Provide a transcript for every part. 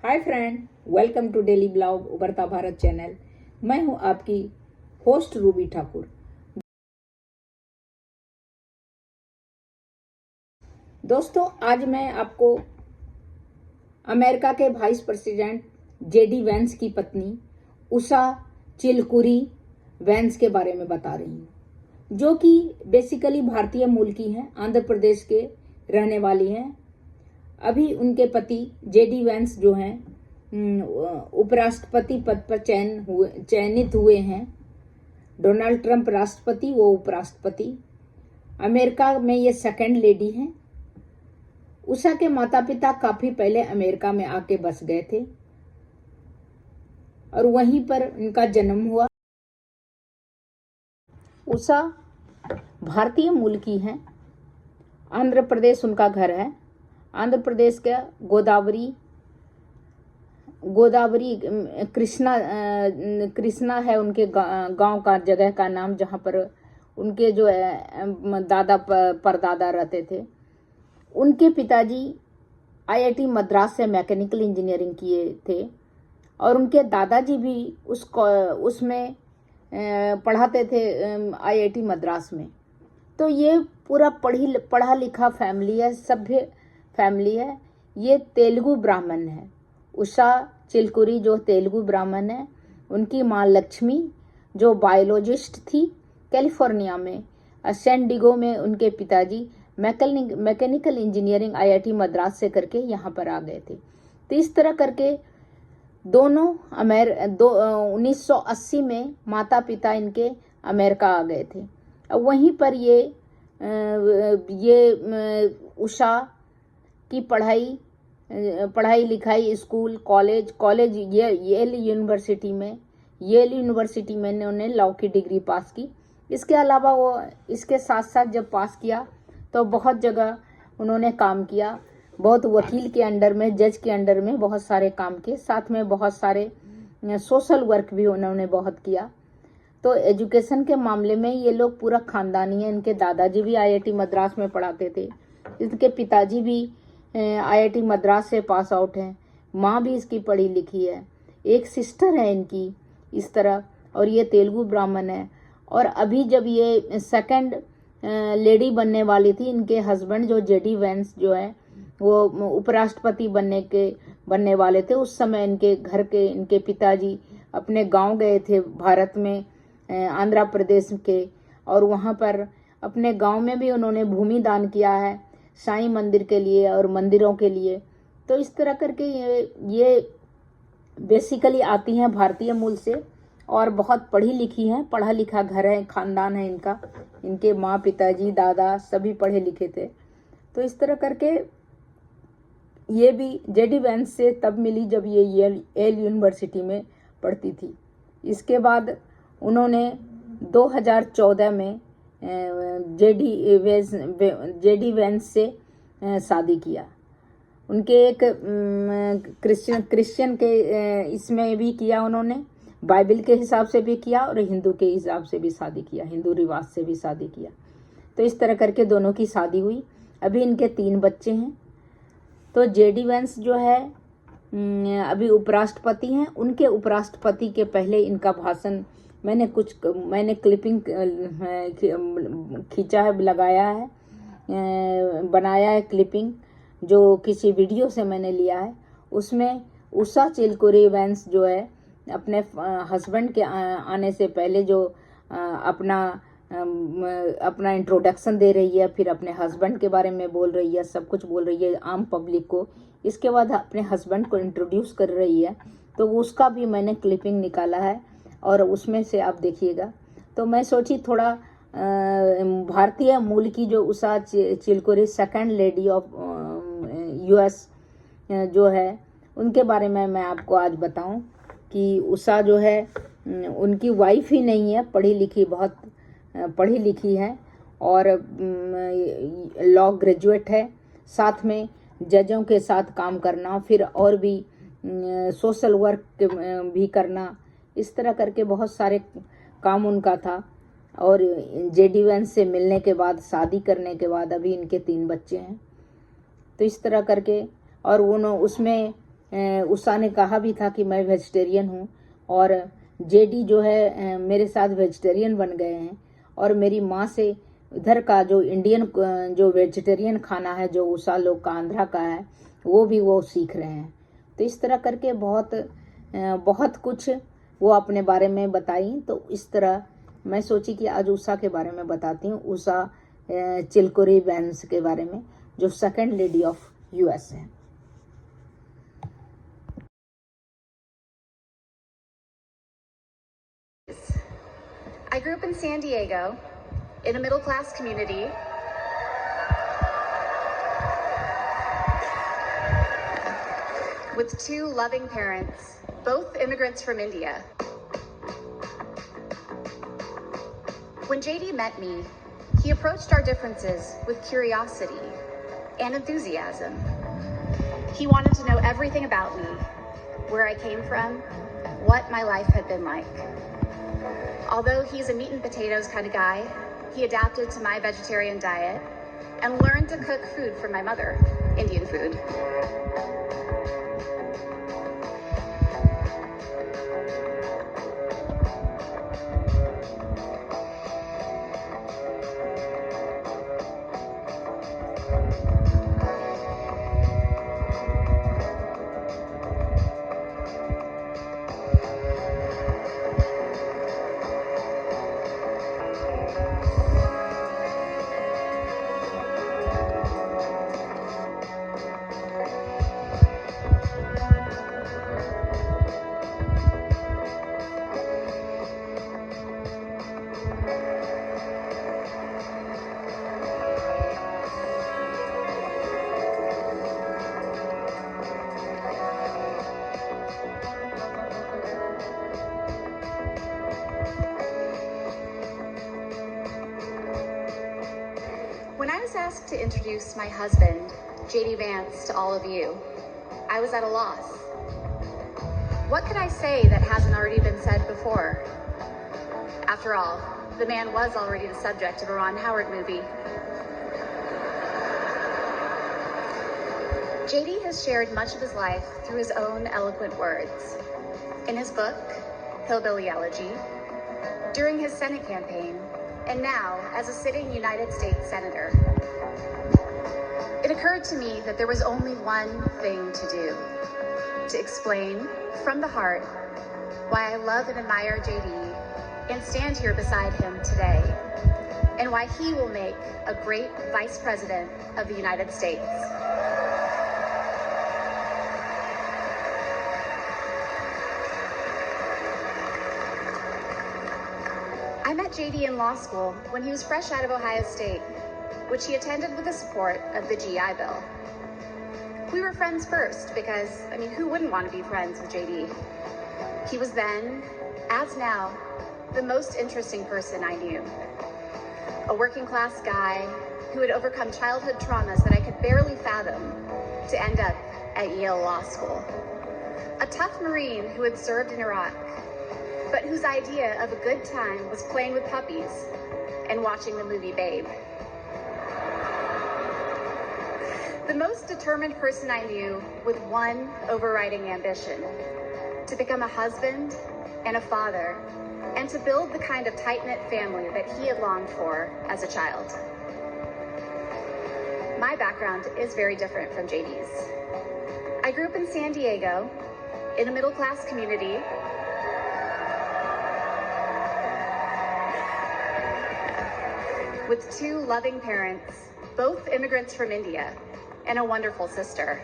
Hi friend, welcome to daily blog उभरता Bharat channel. मैं हूं आपकी होस्ट रूबी ठाकुर। दोस्तों, आज मैं आपको अमेरिका के वाइस प्रेसिडेंट जेडी वेंस की पत्नी उषा चिलकुरी वेंस के बारे में बता रही हूँ, जो कि बेसिकली भारतीय मूल की हैं, आंध्र प्रदेश के रहने वाली हैं। अभी उनके पति जेडी वेंस जो हैं उपराष्ट्रपति पद पर चयनित हुए हैं। डोनाल्ड ट्रंप राष्ट्रपति, वो उपराष्ट्रपति। अमेरिका में ये सेकंड लेडी हैं। उषा के माता पिता काफी पहले अमेरिका में आके बस गए थे और वहीं पर उनका जन्म हुआ। उषा भारतीय मूल की हैं। आंध्र प्रदेश उनका घर है। आंध्र प्रदेश का गोदावरी कृष्णा है उनके गांव का, जगह का नाम, जहां पर उनके जो दादा परदादा रहते थे। उनके पिताजी आईआईटी मद्रास से मैकेनिकल इंजीनियरिंग किए थे और उनके दादाजी भी उसमें पढ़ाते थे आईआईटी मद्रास में। तो ये पूरा पढ़ा लिखा फैमिली है, सभ्य फैमिली है। ये तेलुगु ब्राह्मण है। उषा चिलकुरी जो तेलुगु ब्राह्मण है, उनकी माँ लक्ष्मी जो बायोलॉजिस्ट थी, कैलिफोर्निया में सैन डिगो में उनके पिताजी मैकेनिकल इंजीनियरिंग आईआईटी मद्रास से करके यहाँ पर आ गए थे। तो इस तरह करके दोनों 1980 में माता पिता इनके अमेरिका आ गए थे। अब वहीं पर ये उषा की पढ़ाई लिखाई, स्कूल, कॉलेज येल यूनिवर्सिटी में उन्होंने लॉ की डिग्री पास की। इसके अलावा वो इसके साथ साथ जब पास किया तो बहुत जगह उन्होंने काम किया। बहुत वकील के अंडर में, जज के अंडर में बहुत सारे काम किए। साथ में बहुत सारे सोशल वर्क भी उन्होंने बहुत किया। तो एजुकेशन के मामले में ये लोग पूरा खानदानी है। इनके दादाजी भी आईआईटी मद्रास में पढ़ाते थे। इनके पिताजी भी आईआईटी मद्रास से पास आउट हैं। माँ भी इसकी पढ़ी लिखी है। एक सिस्टर है इनकी इस तरह, और ये तेलुगु ब्राह्मण है। और अभी जब ये सेकंड लेडी बनने वाली थी, इनके हस्बैंड जो जेडी वेंस जो है वो उपराष्ट्रपति बनने वाले थे, उस समय इनके पिताजी अपने गांव गए थे भारत में, आंध्र प्रदेश के, और वहां पर अपने गांव में भी उन्होंने भूमि दान किया है साईं मंदिर के लिए और मंदिरों के लिए। तो इस तरह करके ये बेसिकली आती हैं भारतीय मूल से और बहुत पढ़ी लिखी हैं। पढ़ा लिखा घर है, खानदान है इनका। इनके माँ, पिताजी, दादा सभी पढ़े लिखे थे। तो इस तरह करके ये भी जेडी वेंस से तब मिली जब ये येल यूनिवर्सिटी में पढ़ती थी। इसके बाद उन्होंने 2014 में जेडी वेंस से शादी किया। उनके एक क्रिश्चियन के इसमें भी किया उन्होंने, बाइबल के हिसाब से भी किया और हिंदू के हिसाब से भी शादी किया, हिंदू रिवाज से भी शादी किया। तो इस तरह करके दोनों की शादी हुई। अभी इनके 3 बच्चे हैं। तो जेडी वेंस जो है अभी उपराष्ट्रपति हैं। उनके उपराष्ट्रपति के पहले इनका भाषण मैंने क्लिपिंग खींचा है, लगाया है, बनाया है क्लिपिंग, जो किसी वीडियो से मैंने लिया है। उसमें उषा चिलकुरी वेंस जो है अपने हस्बैंड के आने से पहले जो अपना इंट्रोडक्शन दे रही है, फिर अपने हस्बैंड के बारे में बोल रही है, सब कुछ बोल रही है आम पब्लिक को। इसके बाद अपने हस्बैंड को इंट्रोड्यूस कर रही है। तो उसका भी मैंने क्लिपिंग निकाला है और उसमें से आप देखिएगा। तो मैं सोची थोड़ा भारतीय मूल की जो Usha चिलकुरी second lady of US जो है, उनके बारे में मैं आपको आज बताऊं कि उषा जो है उनकी वाइफ ही नहीं है, बहुत पढ़ी लिखी है और लॉ ग्रेजुएट है। साथ में जजों के साथ काम करना, फिर और भी सोशल वर्क भी करना, इस तरह करके बहुत सारे काम उनका था। और जेडी वेंस से मिलने के बाद, शादी करने के बाद अभी इनके 3 बच्चे हैं। तो इस तरह करके, और उसमें उषा ने कहा भी था कि मैं वेजिटेरियन हूँ, और जेडी जो है मेरे साथ वेजिटेरियन बन गए हैं, और मेरी माँ से इधर का जो इंडियन जो वेजिटेरियन खाना है जो उषा लोग का आंध्रा का है वो भी वो सीख रहे हैं। तो इस तरह करके बहुत कुछ वो अपने बारे में बताई। तो इस तरह मैं सोची कि आज उषा के बारे में बताती हूँ, उषा चिलकुरी बैंस के बारे में, जो सेकंड लेडी ऑफ यूएस है। I grew up in San Diego in a middle-class community with two loving parents, both immigrants from India. When JD met me, he approached our differences with curiosity and enthusiasm. He wanted to know everything about me, where I came from, what my life had been like. Although he's a meat and potatoes kind of guy, he adapted to my vegetarian diet and learned to cook food from my mother, Indian food. When I was asked to introduce my husband, JD Vance, to all of you, I was at a loss. What could I say that hasn't already been said before? After all, the man was already the subject of a Ron Howard movie. JD has shared much of his life through his own eloquent words. In his book, Hillbilly Elegy, during his Senate campaign, and now as a sitting United States Senator. It occurred to me that there was only one thing to do: to explain from the heart why I love and admire JD and stand here beside him today, and why he will make a great Vice President of the United States. I met JD in law school when he was fresh out of Ohio State, which he attended with the support of the GI Bill. We were friends first because, who wouldn't want to be friends with JD? He was then, as now, the most interesting person I knew. A working class guy who had overcome childhood traumas that I could barely fathom to end up at Yale Law School. A tough Marine who had served in Iraq, but whose idea of a good time was playing with puppies and watching the movie Babe. The most determined person I knew with one overriding ambition: to become a husband and a father, and to build the kind of tight-knit family that he had longed for as a child. My background is very different from JD's. I grew up in San Diego in a middle-class community with two loving parents, both immigrants from India, and a wonderful sister.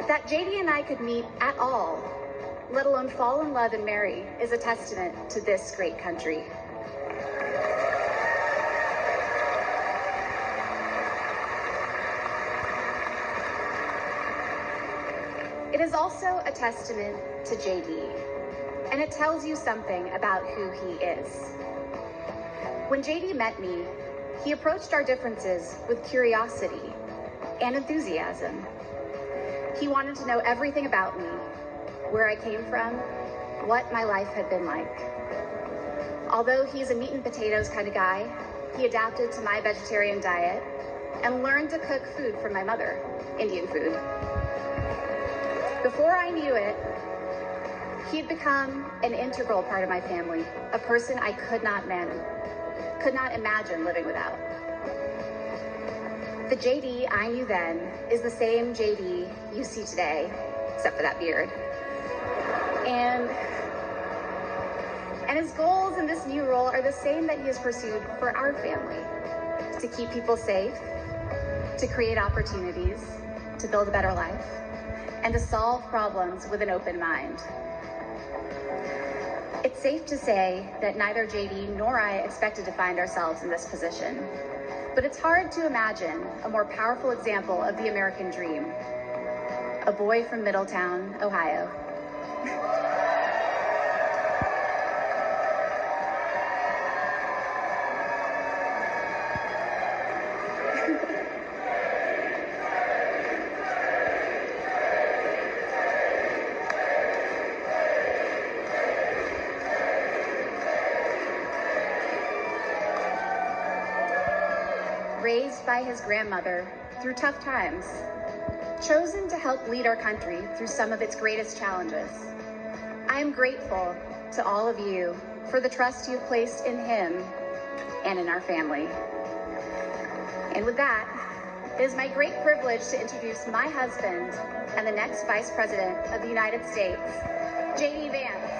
That JD and I could meet at all, let alone fall in love and marry, is a testament to this great country. It is also a testament to JD, and it tells you something about who he is. When JD met me, he approached our differences with curiosity and enthusiasm. He wanted to know everything about me, where I came from, what my life had been like. Although he's a meat and potatoes kind of guy, he adapted to my vegetarian diet and learned to cook food from my mother, Indian food. Before I knew it, he had become an integral part of my family, a person I could not imagine living without. The JD I knew then is the same JD you see today, except for that beard. And his goals in this new role are the same that he has pursued for our family: to keep people safe, to create opportunities, to build a better life, and to solve problems with an open mind. It's safe to say that neither JD nor I expected to find ourselves in this position, but it's hard to imagine a more powerful example of the American dream. A boy from Middletown, Ohio. Raised by his grandmother through tough times, chosen to help lead our country through some of its greatest challenges. I am grateful to all of you for the trust you've placed in him and in our family. And with that, it is my great privilege to introduce my husband and the next Vice President of the United States, J.D. Vance.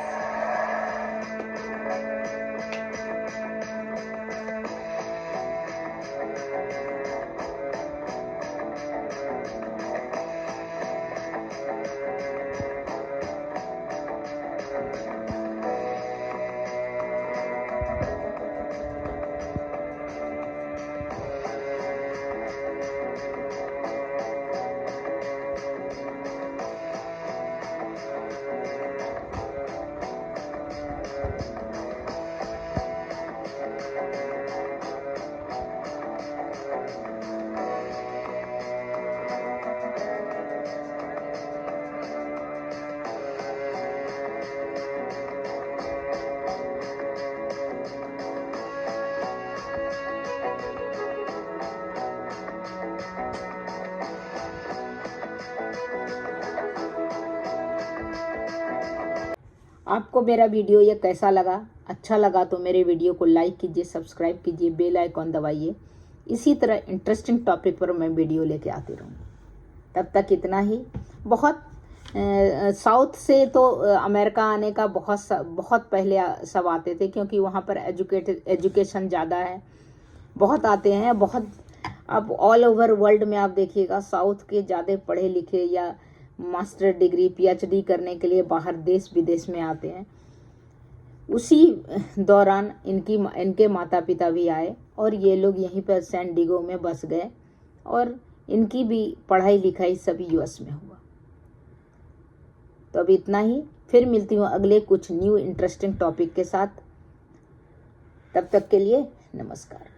आपको मेरा video ये कैसा लगा? अच्छा लगा तो मेरे video को लाइक कीजिए, सब्सक्राइब कीजिए, बेल आइकॉन दबाइए। इसी तरह इंटरेस्टिंग टॉपिक पर मैं वीडियो लेके आती रहूँगी। तब तक इतना ही। बहुत साउथ से तो अमेरिका आने का बहुत पहले सब आते थे, क्योंकि वहाँ पर एजुकेशन ज़्यादा है, बहुत आते हैं। बहुत अब ऑल ओवर वर्ल्ड में आप देखिएगा, साउथ के ज़्यादा पढ़े लिखे या मास्टर डिग्री पीएचडी करने के लिए बाहर देश विदेश में आते हैं। उसी दौरान इनके माता पिता भी आए और ये लोग यहीं पर सैन डिगो में बस गए और इनकी भी पढ़ाई लिखाई सभी यूएस में हुआ। तो अब इतना ही। फिर मिलती हूँ अगले कुछ न्यू इंटरेस्टिंग टॉपिक के साथ। तब तक के लिए नमस्कार।